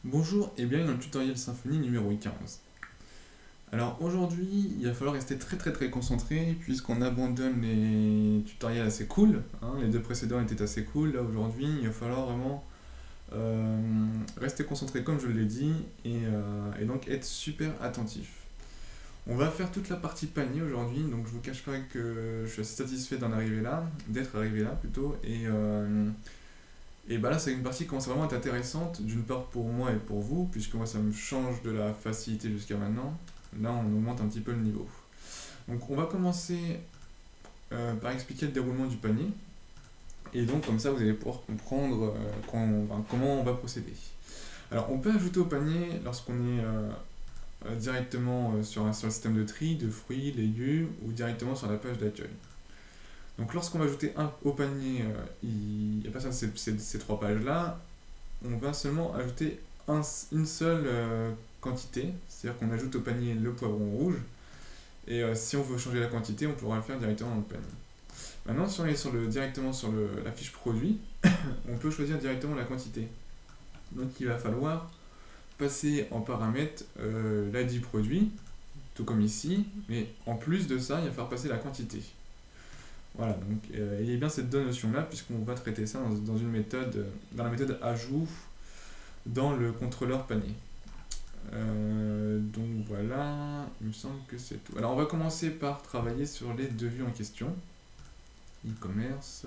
Bonjour et bienvenue dans le tutoriel Symfony numéro 15. Alors aujourd'hui, il va falloir rester très concentré puisqu'on abandonne les tutoriels assez cool, hein. Les deux précédents étaient assez cool. Là aujourd'hui, il va falloir vraiment rester concentré comme je l'ai dit et donc être super attentif. On va faire toute la partie panier aujourd'hui, donc je vous cache pas que je suis assez satisfait d'être arrivé là plutôt, et bah là, c'est une partie qui commence vraiment à être intéressante, d'une part pour moi et pour vous, puisque moi ça me change de la facilité jusqu'à maintenant. Là, on augmente un petit peu le niveau. Donc, on va commencer par expliquer le déroulement du panier, et donc comme ça, vous allez pouvoir comprendre comment on va procéder. Alors, on peut ajouter au panier lorsqu'on est directement sur le système de tri, de fruits, légumes, ou directement sur la page d'accueil. Donc, lorsqu'on va ajouter au panier, il n'y a pas ça, ces trois pages-là, on va seulement ajouter une seule quantité, c'est-à-dire qu'on ajoute au panier le poivron rouge, et si on veut changer la quantité, on pourra le faire directement dans le panier. Maintenant, si on est directement sur la fiche produit, on peut choisir directement la quantité. Donc il va falloir passer en paramètre l'ID produit, tout comme ici, mais en plus de ça, il va falloir passer la quantité. Voilà, donc il y a bien ces deux notions-là, puisqu'on va traiter ça dans une méthode, dans la méthode ajout dans le contrôleur panier. Donc voilà, il me semble que c'est tout. Alors on va commencer par travailler sur les devis en question. E-commerce,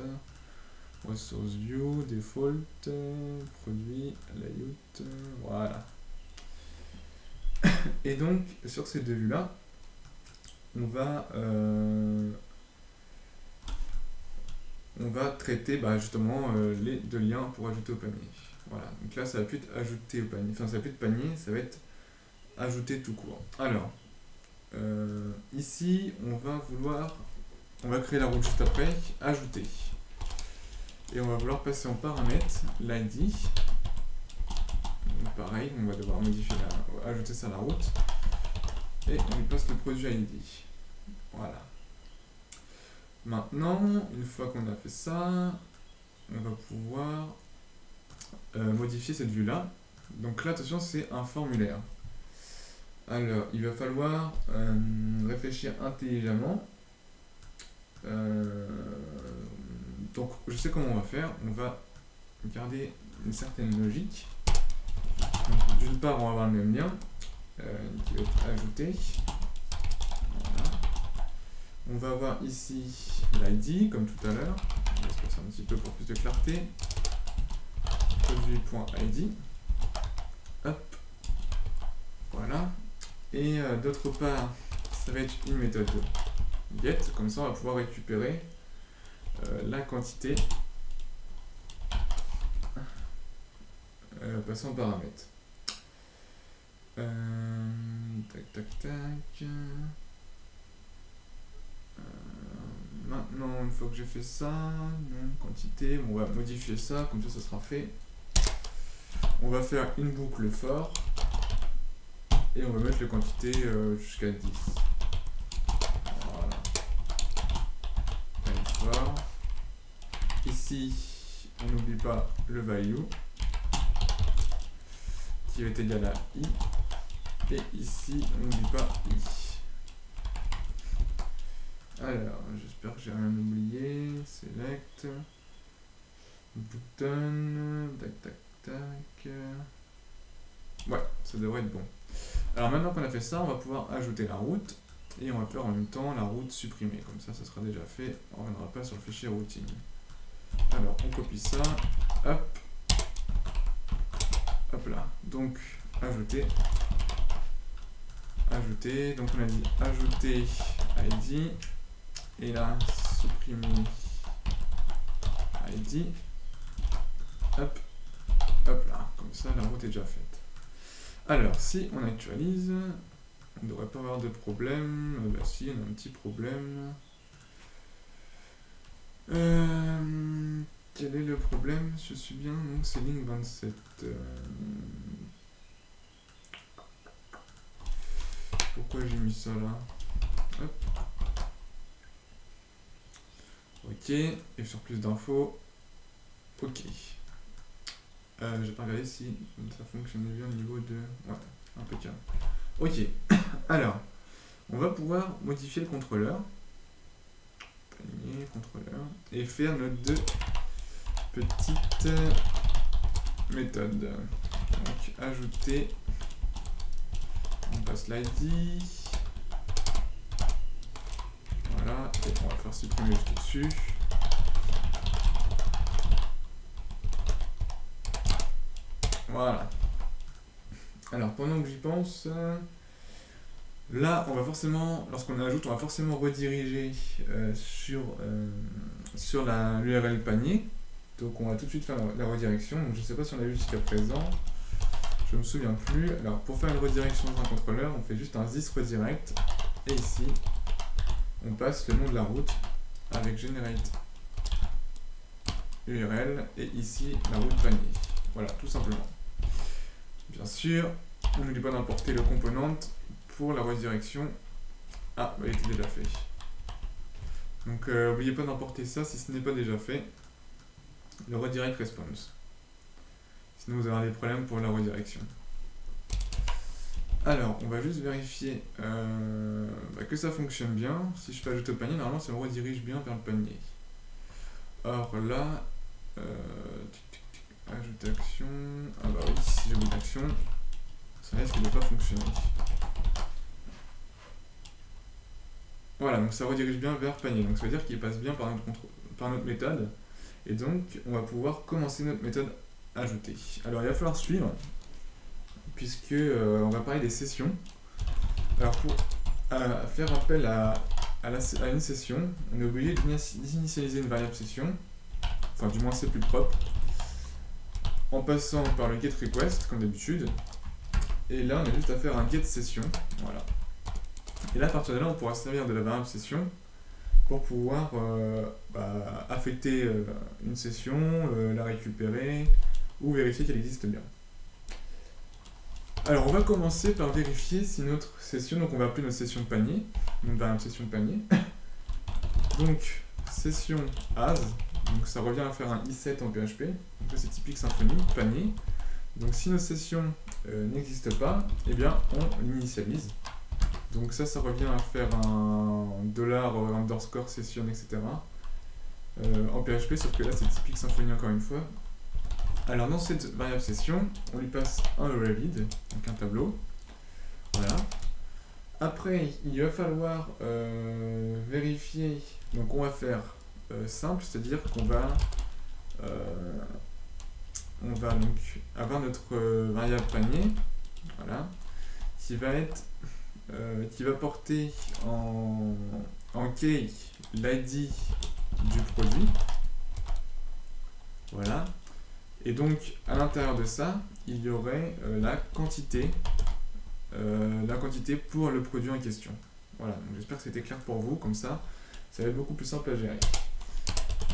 Resource View, Default, Produit, Layout, voilà. Et donc sur ces devis-là, on va, euh, on va traiter justement les deux liens pour ajouter au panier. Voilà, donc là ça va plus être ajouter au panier, enfin ça va plus être panier, ça va être ajouter tout court. Alors, ici, on va créer la route juste après, ajouter. Et on va vouloir passer en paramètre l'ID. Pareil, on va devoir ajouter ça à la route. Et on lui passe le produit ID. Voilà. Maintenant, une fois qu'on a fait ça, on va pouvoir modifier cette vue-là. Donc là, attention, c'est un formulaire. Alors, il va falloir réfléchir intelligemment. Euh, donc, je sais comment on va faire. On va garder une certaine logique. D'une part, on va avoir le même lien qui va être ajouté. Voilà. On va avoir ici l'ID, comme tout à l'heure. On va se passer un petit peu pour plus de clarté. Produit.id. Hop. Voilà. Et d'autre part, ça va être une méthode get. Comme ça, on va pouvoir récupérer la quantité passant en paramètre. Tac. Maintenant, une fois que j'ai fait ça, quantité, bon, on va modifier ça, comme ça sera fait. On va faire une boucle for et on va mettre la quantité jusqu'à 10. Voilà. For. Ici, on n'oublie pas le value qui va être égal à i. Et ici, on n'oublie pas i. Alors, j'espère que j'ai rien oublié. Select. Button. Tac. Ouais, ça devrait être bon. Alors maintenant qu'on a fait ça, on va pouvoir ajouter la route. Et on va faire en même temps la route supprimée. Comme ça sera déjà fait. On ne reviendra pas sur le fichier routing. Alors, on copie ça. Hop. Hop là. Donc, ajouter. Donc on a dit ajouter ID. Et là, supprimer ID. Hop là. Comme ça, la route est déjà faite. Alors, si on actualise, on ne devrait pas avoir de problème. Bah si, on a un petit problème. Quel est le problème? Je suis bien, donc c'est ligne 27. Pourquoi j'ai mis ça là? Hop. Ok, et sur plus d'infos. Ok. J'ai pas regardé si ça fonctionnait bien au niveau de... Ouais, impeccable. Ok, alors, on va pouvoir modifier le contrôleur. Panier, contrôleur. Et faire nos deux petites méthodes. Donc, ajouter. On passe l'ID. Voilà, et on va faire supprimer juste dessus. Voilà. Alors, pendant que j'y pense, là, on va forcément, lorsqu'on ajoute, on va forcément rediriger sur l'URL panier. Donc, on va tout de suite faire la redirection. Donc, je ne sais pas si on a vu jusqu'à présent. Je ne me souviens plus. Alors, pour faire une redirection dans un contrôleur, on fait juste un this redirect. Et ici, on passe le nom de la route avec generate URL. Et ici, la route panier. Voilà, tout simplement. Bien sûr, on n'oublie pas d'importer le component pour la redirection. Ah, bah, il était déjà fait. Donc, n'oubliez pas d'importer ça si ce n'est pas déjà fait. Le redirect response. Sinon, vous aurez des problèmes pour la redirection. Alors, on va juste vérifier que ça fonctionne bien. Si je fais ajouter au panier, normalement, ça me redirige bien vers le panier. Or là, ajouter action. Ah bah oui, si j'ajoute action, ça risque de ne pas fonctionner. Voilà, donc ça redirige bien vers panier. Donc ça veut dire qu'il passe bien par notre méthode. Et donc, on va pouvoir commencer notre méthode ajoutée. Alors, il va falloir suivre, puisque on va parler des sessions. Alors, pour faire appel à une session, on est obligé d'initialiser une variable session, enfin du moins c'est plus propre, en passant par le getRequest, comme d'habitude. Et là, on a juste à faire un getSession, voilà. Et là, à partir de là, on pourra servir de la variable session pour pouvoir affecter une session, la récupérer, ou vérifier qu'elle existe bien. Alors, on va commencer par vérifier si notre session, donc on va appeler notre session panier, donc variable session panier. Donc, session as, donc ça revient à faire un i7 en PHP, donc là c'est typique Symfony, panier. Donc si notre session n'existe pas, eh bien on l'initialise. Donc ça revient à faire un $_ session, etc. En PHP, sauf que là c'est typique Symfony encore une fois. Alors dans cette variable session, on lui passe un arrayLead, donc un tableau. Voilà. Après, il va falloir vérifier, donc on va faire simple, c'est-à-dire qu'on va, donc avoir notre variable panier, voilà, qui va porter en key l'ID du produit, voilà, et donc à l'intérieur de ça, il y aurait la quantité pour le produit en question. Voilà, j'espère que c'était clair pour vous, comme ça va être beaucoup plus simple à gérer.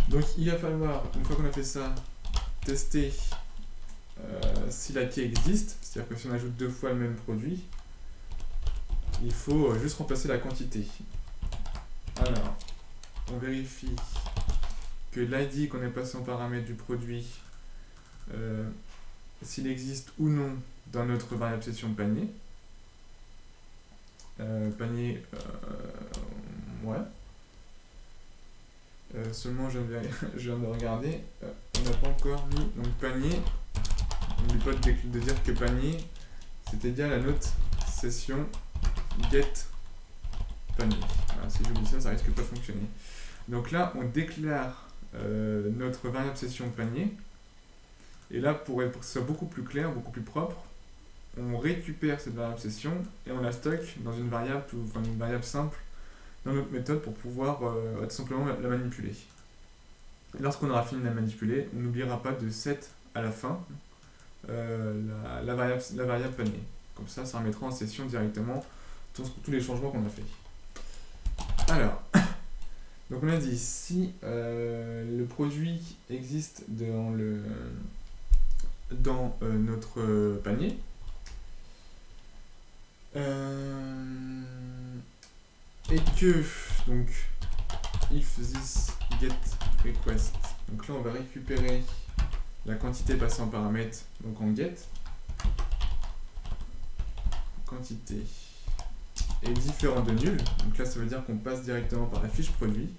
Donc il va falloir, une fois qu'on a fait ça, tester si la key existe, c'est-à-dire que si on ajoute 2 fois le même produit, il faut juste remplacer la quantité. Alors, on vérifie que l'ID qu'on est passé en paramètre du produit, s'il existe ou non dans notre variable session panier. Ouais. Seulement je viens de regarder, on n'a pas encore mis donc panier. N'oublie pas de dire que panier c'est égal à notre session get panier. Voilà, si j'oublie ça, ça risque pas de fonctionner. Donc là, on déclare notre variable session panier. Et là, pour que ce soit beaucoup plus clair, beaucoup plus propre, on récupère cette variable session et on la stocke dans une variable simple dans notre méthode pour pouvoir tout simplement la manipuler. Lorsqu'on aura fini de la manipuler, on n'oubliera pas de set à la fin la variable panier. Comme ça remettra en session directement tous les changements qu'on a fait. Alors, donc on a dit si le produit existe dans notre panier, et que donc if this get request, donc là on va récupérer la quantité passée en paramètre, donc en get. Quantité est différent de nul, donc là ça veut dire qu'on passe directement par la fiche produit.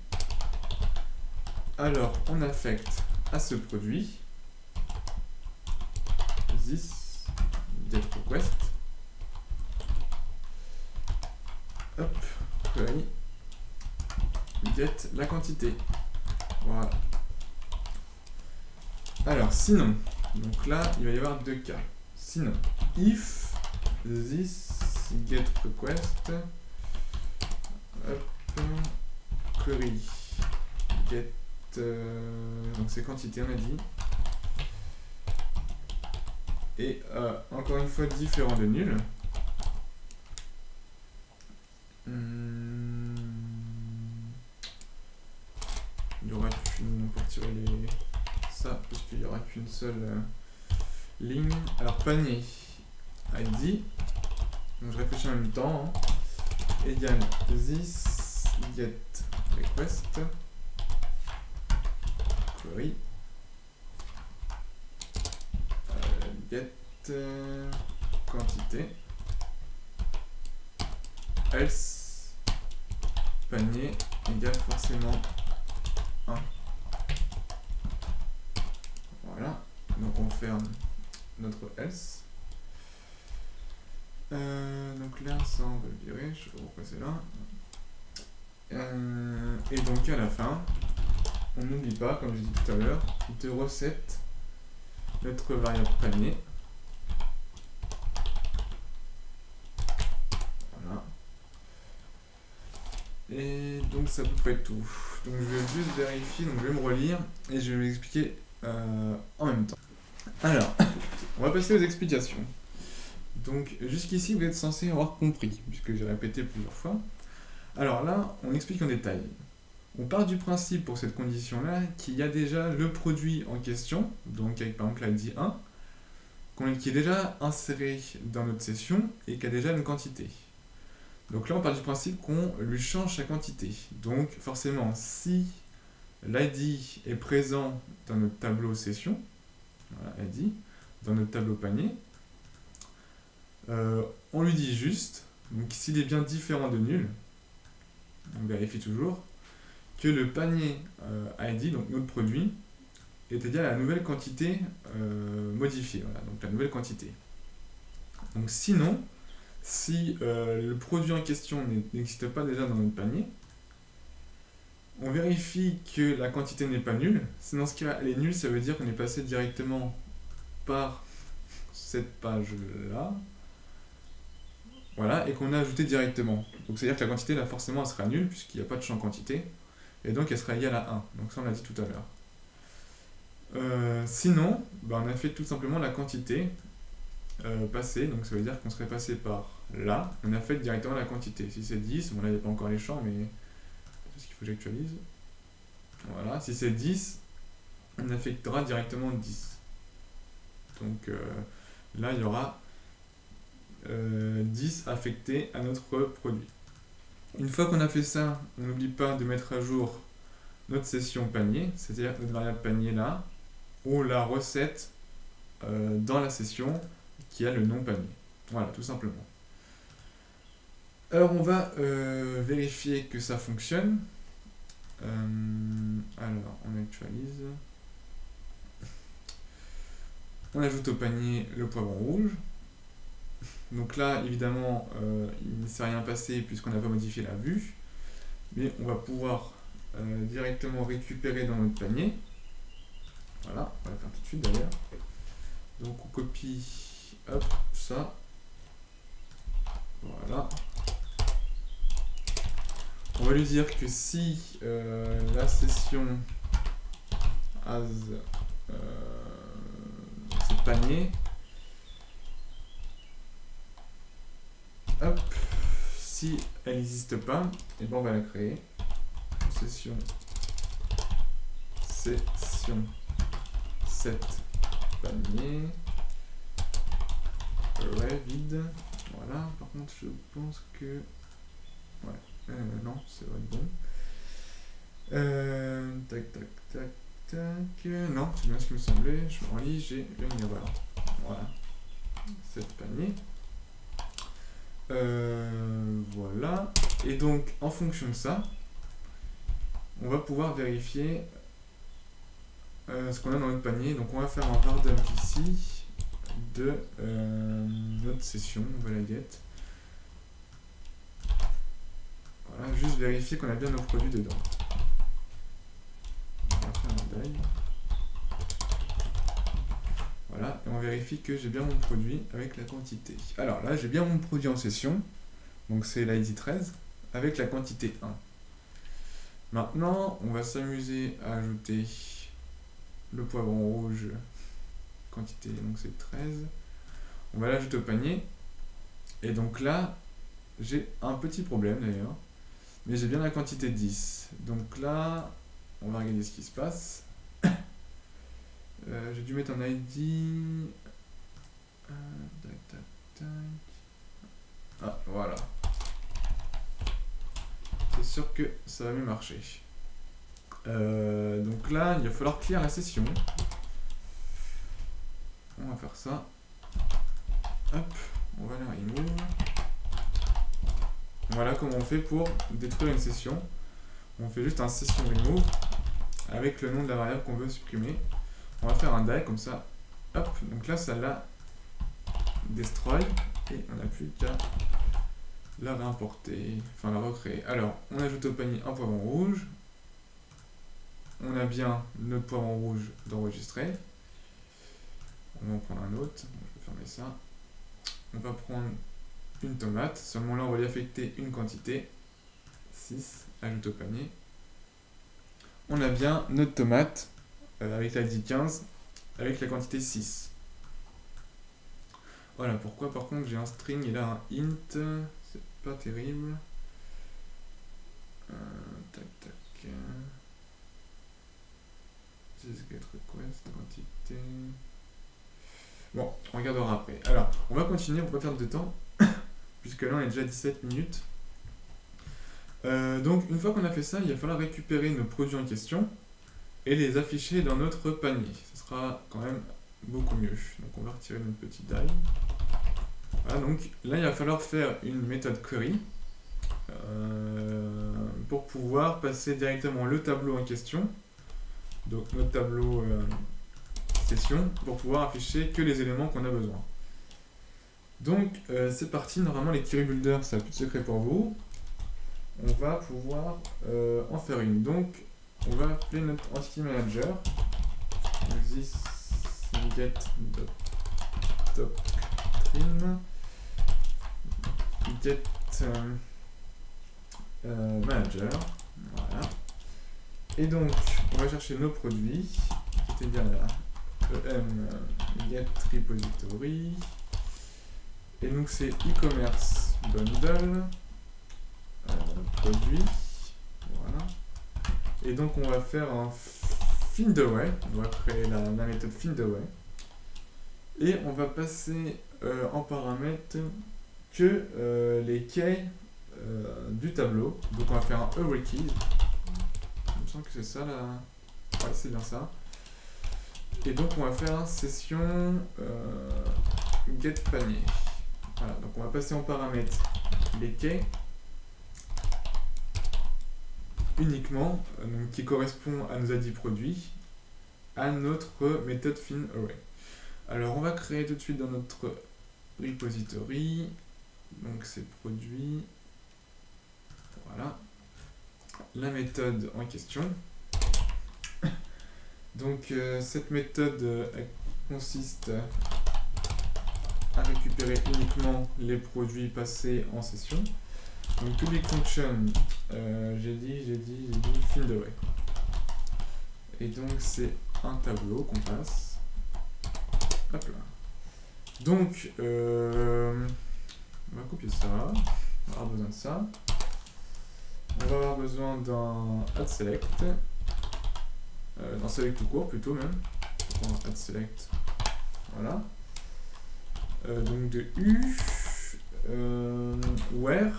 Alors on affecte à ce produit this get request, hop, query, get la quantité. Voilà. Alors sinon, donc là il va y avoir deux cas. Sinon, if this get request, hop, query get, donc c'est quantité on a dit, et encore une fois différent de nul. Il y aura qu'une, on peut retirer ça parce qu'il n'y aura qu'une seule ligne. Alors panier ID, donc je réfléchis en même temps, hein, égale this get request query get quantité else panier égale forcément 1. Voilà, donc on ferme notre else. Donc là, ça on va le virer, je vais repasser là. Et donc à la fin, on n'oublie pas, comme je dit tout à l'heure, de reset notre variable panier. Voilà. Et donc ça peut pas être tout. Donc je vais juste vérifier, donc je vais me relire et je vais m'expliquer en même temps. Alors, on va passer aux explications. Donc jusqu'ici vous êtes censé avoir compris, puisque j'ai répété plusieurs fois. Alors là, on explique en détail. On part du principe pour cette condition-là qu'il y a déjà le produit en question, donc avec par exemple l'ID 1, qui est déjà inséré dans notre session et qui a déjà une quantité. Donc là, on part du principe qu'on lui change sa quantité. Donc forcément, si l'ID est présent dans notre tableau session, voilà, ID, dans notre tableau panier, on lui dit juste, donc s'il est bien différent de nul, on vérifie toujours, que le panier ID, donc notre produit, est égal à la nouvelle quantité modifiée, voilà, donc la nouvelle quantité. Donc sinon, si le produit en question n'existe pas déjà dans notre panier, on vérifie que la quantité n'est pas nulle. Si dans ce cas elle est nulle, ça veut dire qu'on est passé directement par cette page-là, voilà, et qu'on a ajouté directement. Donc c'est-à-dire que la quantité là forcément elle sera nulle puisqu'il n'y a pas de champ quantité, et donc elle sera égale à 1. Donc ça on l'a dit tout à l'heure. Sinon, on a fait tout simplement la quantité passée, donc ça veut dire qu'on serait passé par là, on a fait directement la quantité. Si c'est 10, bon là il n'y a pas encore les champs, mais c'est ce qu'il faut que j'actualise. Voilà, si c'est 10, on affectera directement 10. Donc là il y aura 10 affectés à notre produit. Une fois qu'on a fait ça, on n'oublie pas de mettre à jour notre session panier, c'est-à-dire notre variable panier là, on la recette dans la session qui a le nom panier. Voilà, tout simplement. Alors on va vérifier que ça fonctionne. Alors on actualise. On ajoute au panier le poivron rouge. Donc là, évidemment, il ne s'est rien passé puisqu'on n'a pas modifié la vue. Mais on va pouvoir directement récupérer dans notre panier. Voilà, on va le faire tout de suite d'ailleurs. Donc on copie, hop, ça. Voilà. On va lui dire que si la session as ce panier, hop, si elle n'existe pas, et ben on va la créer. Session set panier array vide. Voilà, par contre je pense que ouais, non, c'est vrai bon. Tac tac tac tac. Non, c'est bien ce qui me semblait. Je me relis, j'ai une erreur. Voilà. 7 paniers. Voilà. Et donc, en fonction de ça, on va pouvoir vérifier ce qu'on a dans notre panier. Donc, on va faire un var dump ici de notre session. On va la get. Voilà, juste vérifier qu'on a bien nos produits dedans. On va faire un die. Voilà, et on vérifie que j'ai bien mon produit avec la quantité. Alors là, j'ai bien mon produit en session. Donc c'est l'ID 13 avec la quantité 1. Maintenant, on va s'amuser à ajouter le poivron rouge, quantité, donc c'est 13. On va l'ajouter au panier. Et donc là, j'ai un petit problème d'ailleurs. Mais j'ai bien la quantité 10. Donc là, on va regarder ce qui se passe. J'ai dû mettre un ID. Tac, tac, tac. Ah, voilà. C'est sûr que ça va mieux marcher. Donc là, il va falloir clear la session. On va faire ça. Hop, on va la remove. Voilà comment on fait pour détruire une session. On fait juste un session remove avec le nom de la variable qu'on veut supprimer. On va faire un die comme ça. Hop, donc là ça l'a destroy et on n'a plus qu'à la réimporter, enfin la recréer. Alors, on ajoute au panier un poivron rouge. On a bien notre poivron rouge d'enregistrer. On va en prendre un autre. Je vais fermer ça. On va prendre une tomate. Seulement là, on va y affecter une quantité. 6. Ajoute au panier. On a bien notre tomate avec l'ID 15 avec la quantité 6. Voilà pourquoi par contre j'ai un string et là un int. C'est pas terrible. Tac tac. Get request, quantité. Bon, on regardera après. Alors, on va continuer, on va pas perdre de temps, puisque là on est déjà 17 minutes. Donc, une fois qu'on a fait ça, il va falloir récupérer nos produits en question et les afficher dans notre panier. Ce sera quand même beaucoup mieux. Donc, on va retirer notre petit die. Voilà, donc là, il va falloir faire une méthode query pour pouvoir passer directement le tableau en question. Donc, notre tableau session pour pouvoir afficher que les éléments qu'on a besoin. Donc c'est parti, normalement les query builders ça n'a plus de secret pour vous. On va pouvoir en faire une. Donc on va appeler notre entity manager this get.doctrine get manager. Voilà. Et donc on va chercher nos produits, c'est-à-dire là get repository. Et donc c'est e-commerce bundle produit. Voilà. Et donc on va faire un find away. On va créer la méthode find away. Et on va passer en paramètre que les keys du tableau. Donc on va faire un every key. Il me semble que c'est ça là. Ouais, c'est bien ça. Et donc on va faire une session get panier. Voilà, donc on va passer en paramètre les keys uniquement, donc, qui correspond à nos ID produits, à notre méthode find array. Alors on va créer tout de suite dans notre repository, donc c'est produit, voilà, la méthode en question. Donc cette méthode consiste à récupérer uniquement les produits passés en session. Donc public function, j'ai dit find array. Et donc c'est un tableau qu'on passe. Hop là. Donc on va copier ça. On va avoir besoin de ça. On va avoir besoin d'un add select. D'un select tout court plutôt même. Add select. Voilà. Donc de U, where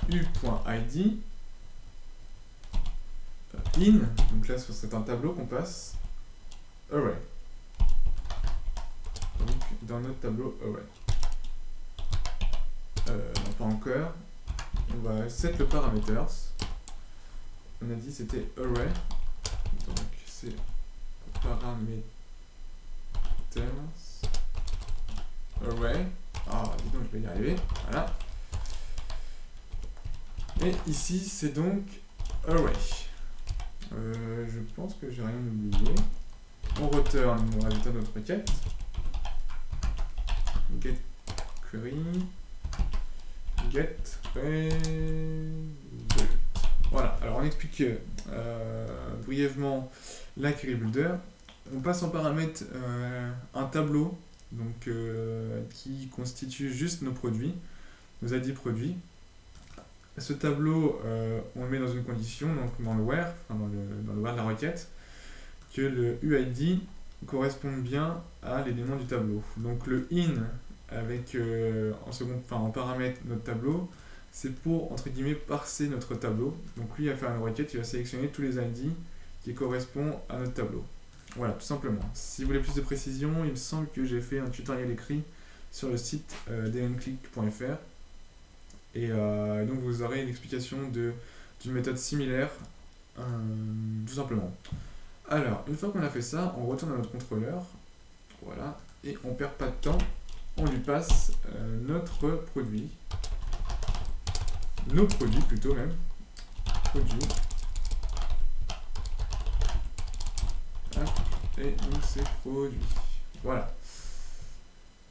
u.id in, donc là c'est un tableau qu'on passe array. Donc dans notre tableau array. Non, pas encore. On va set le parameters. On a dit c'était array. Donc c'est parameters array. Ah, dis donc, je vais y arriver. Voilà. Et ici, c'est donc array. Je pense que j'ai rien oublié. On return, on rajoute notre requête. Get query. Get result. Voilà, alors on explique brièvement la query builder. On passe en paramètre un tableau donc, qui constitue juste nos produits, nos ID produits. Ce tableau, on le met dans une condition, donc dans le where, enfin dans le where de la requête, que le UID corresponde bien à l'élément du tableau. Donc le in avec en paramètre notre tableau, c'est pour entre guillemets parser notre tableau. Donc lui, il va faire une requête, il va sélectionner tous les ID qui correspondent à notre tableau. Voilà, tout simplement. Si vous voulez plus de précision, il me semble que j'ai fait un tutoriel écrit sur le site dmclick.fr. Et donc vous aurez une explication d'une méthode similaire, tout simplement. Alors, une fois qu'on a fait ça, on retourne à notre contrôleur, voilà, et on perd pas de temps, on lui passe notre produit, nos produits plutôt même, produits, et donc c'est produit, voilà.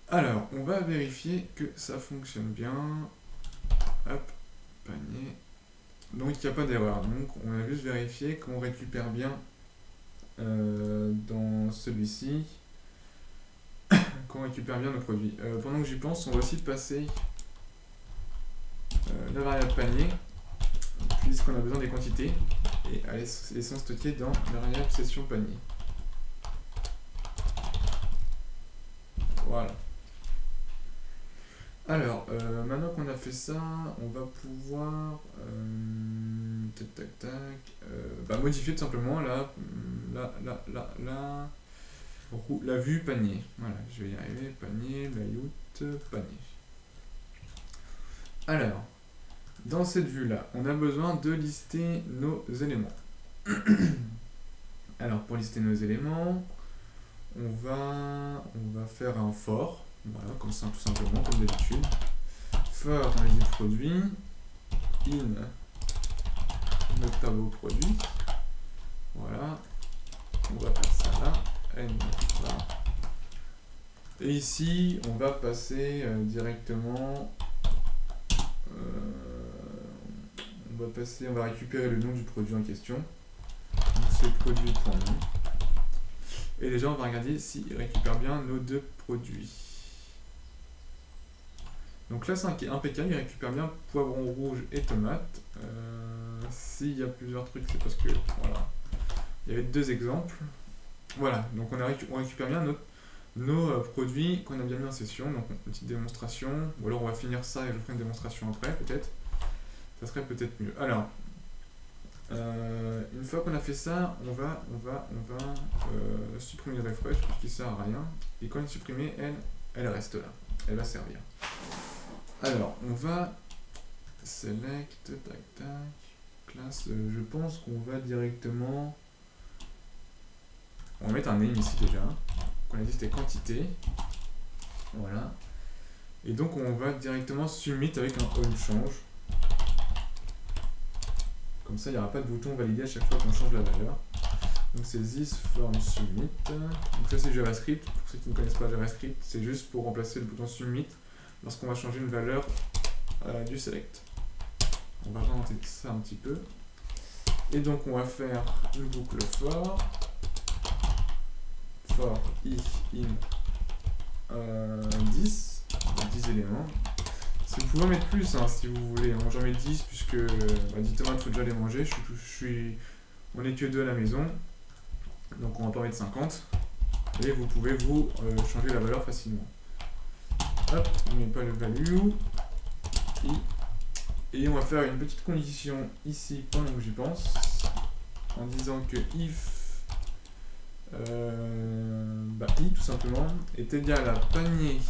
Alors, on va vérifier que ça fonctionne bien. Hop, panier. Donc il n'y a pas d'erreur. Donc on va juste vérifier qu'on récupère bien dans celui-ci, qu'on récupère bien nos produits. Pendant que j'y pense, on va aussi passer la variable panier, puisqu'on a besoin des quantités, et elles sont stockées dans la variable session panier. Voilà. Alors, maintenant qu'on a fait ça, on va pouvoir modifier tout simplement la vue panier. Voilà, je vais y arriver, panier, layout, panier. Alors, dans cette vue-là, on a besoin de lister nos éléments. Alors, pour lister nos éléments, on va faire un for. Voilà, comme ça, tout simplement, comme d'habitude. For un ID produit, in notre tableau produit. Voilà. On va passer ça là. N, voilà. Et ici, on va passer directement. On va récupérer le nom du produit en question. Donc c'est produit.nom. Et déjà, on va regarder s'il récupère bien nos deux produits. Donc là, c'est impeccable, il récupère bien poivron rouge et tomate. S'il y a plusieurs trucs, c'est parce que, voilà, il y avait deux exemples. Voilà, donc on récupère bien nos produits qu'on a bien mis en session. Donc une petite démonstration, ou alors on va finir ça et je ferai une démonstration après, peut-être. Ça serait peut-être mieux. Alors, une fois qu'on a fait ça, on va supprimer le refresh, puisqu'il ne sert à rien. Et quand il est supprimé, elle reste là. Elle va servir. Alors, on va select, tac, tac, classe, je pense qu'on va directement... On va mettre un name ici déjà, qu'on a dit c'était quantité. Voilà. Et donc on va directement submit avec un onChange. Comme ça, il n'y aura pas de bouton validé à chaque fois qu'on change la valeur. Donc c'est this form submit. Donc ça c'est JavaScript. Pour ceux qui ne connaissent pas JavaScript, c'est juste pour remplacer le bouton submit lorsqu'on va changer une valeur du select. On va remonter ça un petit peu. Et donc on va faire une boucle for i in 10, 10 éléments. Vous pouvez en mettre plus hein, si vous voulez. Moi j'en mets 10 puisque 10 tomates, il faut déjà les manger. On est que 2 à la maison. Donc on va pas mettre 50. Et vous pouvez vous changer la valeur facilement. Hop, on met pas le value. Et on va faire une petite condition ici pendant que j'y pense. en disant que if i tout simplement est égal à panier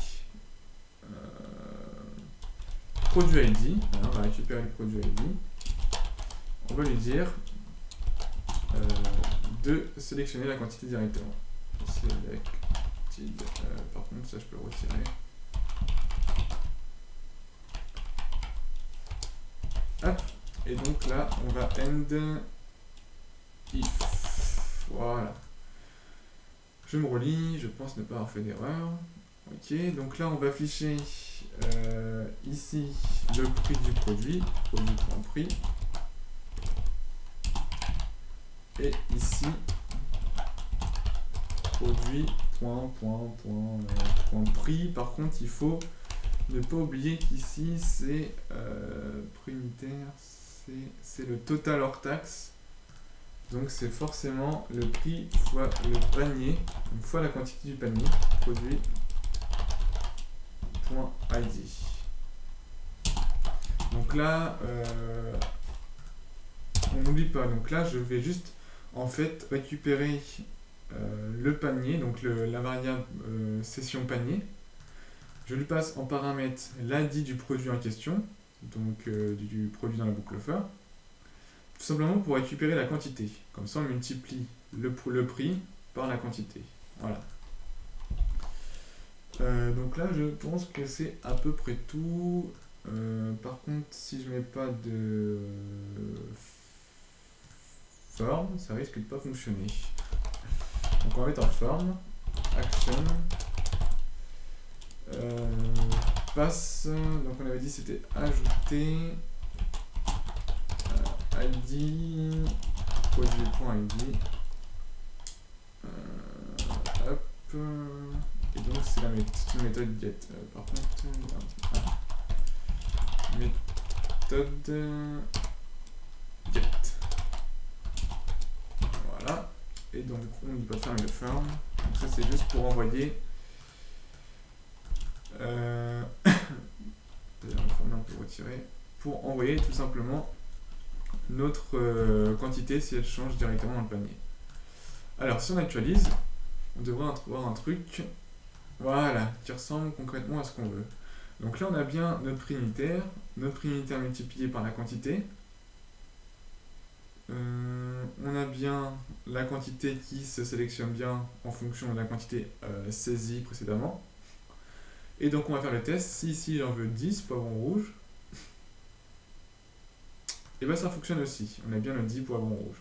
produit ID. Voilà, on va récupérer le produit ID. On va lui dire de sélectionner la quantité directement. Par contre, ça je peux le retirer. Hop. Et donc là, on va end if. Voilà. Je me relis, je pense ne pas avoir fait d'erreur. Ok, donc là on va afficher ici le prix du produit, produit.prix. Et ici, produit.prix. Par contre, il faut ne pas oublier qu'ici, c'est prix unitaire, c'est le total hors taxe. Donc c'est forcément le prix fois le panier, donc fois la quantité du panier, produit.id. Donc là, on n'oublie pas, donc là je vais juste en fait récupérer le panier, donc la variable session panier. Je lui passe en paramètre l'ID du produit en question, donc du produit dans la boucle for. Tout simplement pour récupérer la quantité. Comme ça, on multiplie le prix par la quantité. Voilà. Donc là, je pense que c'est à peu près tout. Par contre, si je mets pas de forme, ça risque de pas fonctionner. Donc on va mettre en forme, action, passe. Donc on avait dit c'était ajouter. ID, produit.id, hop, et donc c'est une méthode get. Par contre, méthode get. Voilà, et donc on ne peut pas faire une forme. Donc ça c'est juste pour envoyer. D'ailleurs, la forme on peut retirer. Pour envoyer tout simplement notre quantité si elle change directement dans le panier. Alors si on actualise, on devrait avoir un truc voilà, qui ressemble concrètement à ce qu'on veut. Donc là on a bien notre prix unitaire multiplié par la quantité. On a bien la quantité qui se sélectionne bien en fonction de la quantité saisie précédemment. Et donc on va faire le test. Si ici j'en veux 10 poivrons rouges, et bien ça fonctionne aussi, on a bien le 10 poivrons rouges.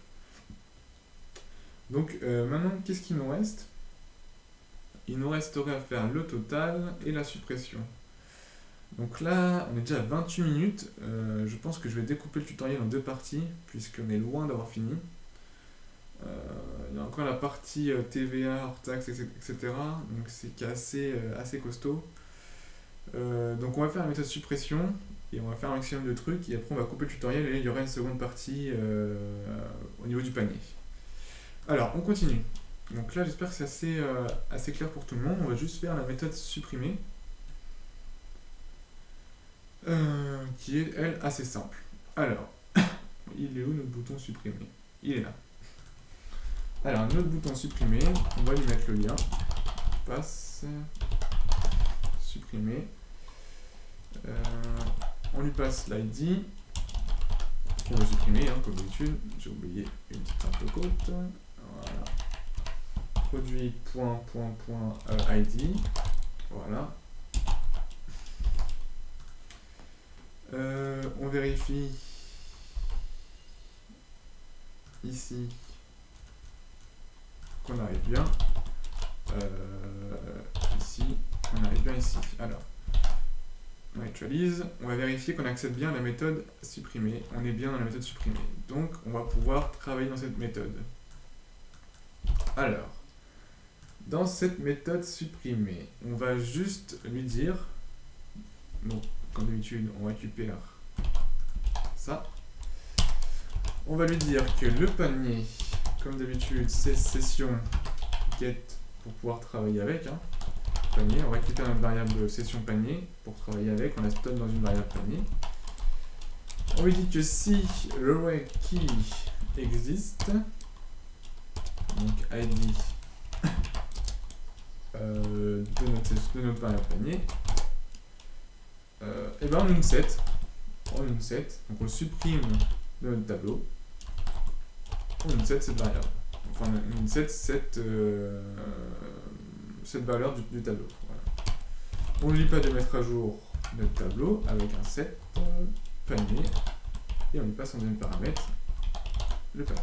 Donc maintenant, qu'est-ce qu'il nous reste? Il nous resterait à faire le total et la suppression. Donc là, on est déjà à 28 minutes. Je pense que je vais découper le tutoriel en deux parties, puisqu'on est loin d'avoir fini. Il y a encore la partie TVA, hors taxe, etc. Donc c'est assez costaud. Donc on va faire la méthode suppression. Et on va faire un maximum de trucs, et après on va couper le tutoriel, et il y aura une seconde partie au niveau du panier. Alors, on continue. Donc là, j'espère que c'est assez clair pour tout le monde. On va juste faire la méthode supprimer, qui est, elle, assez simple. Alors, il est où notre bouton supprimer? Il est là. Alors, notre bouton supprimer, on va lui mettre le lien. Passe, supprimer. On lui passe l'ID qu'on va supprimer, hein, comme d'habitude. J'ai oublié une petite info côte. Voilà. Produit.ID. Voilà. On vérifie ici qu'on arrive bien. Ici, on arrive bien ici. Alors. On actualise, on va vérifier qu'on accède bien à la méthode supprimer. On est bien dans la méthode supprimer. Donc, on va pouvoir travailler dans cette méthode. Alors, dans cette méthode supprimer, on va juste lui dire, donc, comme d'habitude, on récupère ça. On va lui dire que le panier, comme d'habitude, c'est session get pour pouvoir travailler avec. Hein. Panier, on récupère une variable session panier pour travailler avec, on la stocke dans une variable panier. On lui dit que si l'array key existe, donc ID de notre panier, et ben on inset, donc on le supprime de notre tableau, on inset cette variable, enfin on inset cette valeur du tableau. Voilà. On n'oublie pas de mettre à jour notre tableau avec un set panier, et on lui passe en deuxième paramètre le panier.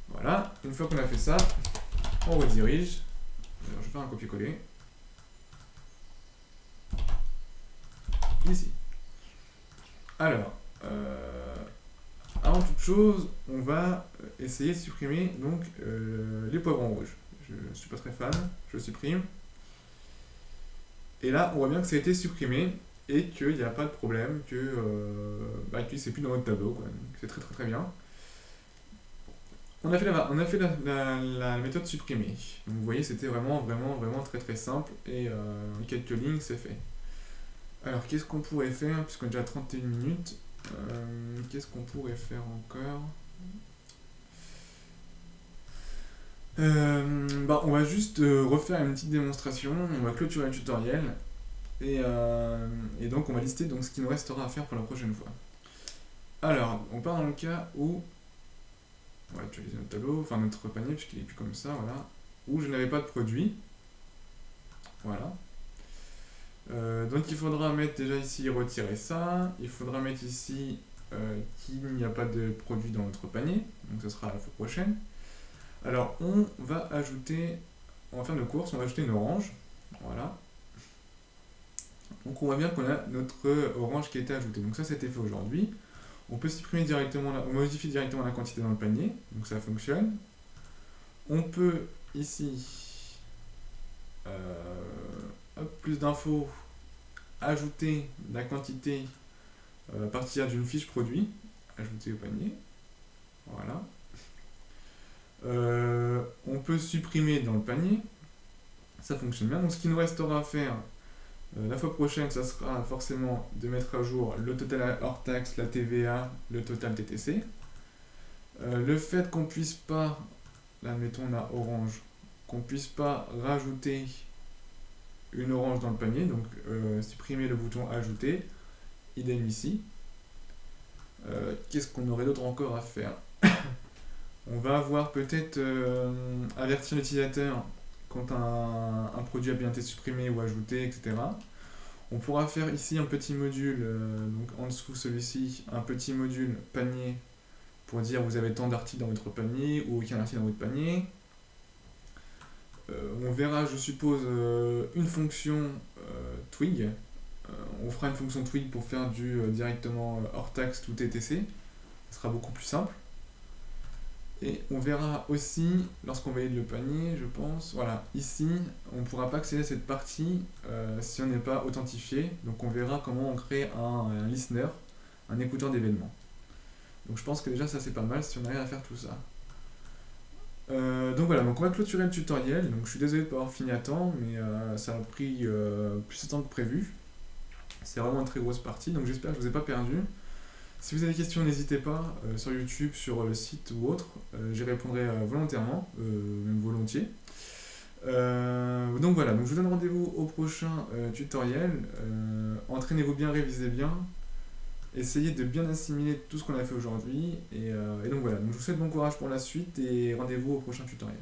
Voilà, une fois qu'on a fait ça, on redirige. Alors, je vais faire un copier-coller. Ici. Alors, avant toute chose, on va essayer de supprimer donc les poivrons rouges. Je ne suis pas très fan, je le supprime. Et là, on voit bien que ça a été supprimé et qu'il n'y a pas de problème, que c'est plus dans notre tableau. C'est très très très bien. On a fait la méthode supprimer. Donc vous voyez, c'était vraiment très très simple et en quelques lignes, c'est fait. Alors, qu'est-ce qu'on pourrait faire, puisqu'on est déjà à 31 minutes, qu'est-ce qu'on pourrait faire encore? On va juste refaire une petite démonstration, on va clôturer le tutoriel, et donc on va lister donc, ce qui nous restera à faire pour la prochaine fois. Alors, on part dans le cas où, on va actualiser notre tableau, enfin notre panier, puisqu'il est plus comme ça, voilà, où je n'avais pas de produit, voilà. Donc il faudra mettre déjà ici retirer ça, il faudra mettre ici qu'il n'y a pas de produit dans notre panier, donc ce sera la fois prochaine. Alors on va ajouter, en fin de course, on va ajouter une orange, voilà. Donc on voit bien qu'on a notre orange qui a été ajoutée, donc ça c'était fait aujourd'hui. On peut supprimer directement, on modifie directement la quantité dans le panier, donc ça fonctionne. On peut ici, plus d'infos, ajouter la quantité à partir d'une fiche produit, ajouter au panier, voilà. On peut supprimer dans le panier, ça fonctionne bien. Donc ce qu'il nous restera à faire la fois prochaine, ça sera forcément de mettre à jour le total hors taxe, la TVA, le total TTC. Le fait qu'on puisse pas, là mettons on a orange, qu'on puisse pas rajouter une orange dans le panier, donc supprimer le bouton ajouter, idem ici. Qu'est-ce qu'on aurait d'autre encore à faire? On va avoir peut-être avertir l'utilisateur quand un produit a bien été supprimé ou ajouté, etc. On pourra faire ici un petit module, donc en dessous celui-ci, un petit module panier pour dire vous avez tant d'articles dans votre panier ou aucun article dans votre panier. On verra, je suppose, une fonction twig. On fera une fonction twig pour faire du directement hors taxe tout TTC. Ce sera beaucoup plus simple. Et on verra aussi, lorsqu'on valide le panier, je pense, voilà, ici, on ne pourra pas accéder à cette partie si on n'est pas authentifié. Donc on verra comment on crée un listener, un écouteur d'événements. Donc je pense que déjà ça c'est pas mal si on arrive à faire tout ça. Donc voilà, donc on va clôturer le tutoriel. Donc je suis désolé de ne pas avoir fini à temps, mais ça a pris plus de temps que prévu. C'est vraiment une très grosse partie, donc j'espère que je ne vous ai pas perdu. Si vous avez des questions, n'hésitez pas, sur YouTube, sur le site ou autre, j'y répondrai volontairement, même volontiers. Donc voilà, donc je vous donne rendez-vous au prochain tutoriel. Entraînez-vous bien, révisez bien, essayez de bien assimiler tout ce qu'on a fait aujourd'hui. Et donc voilà, donc je vous souhaite bon courage pour la suite et rendez-vous au prochain tutoriel.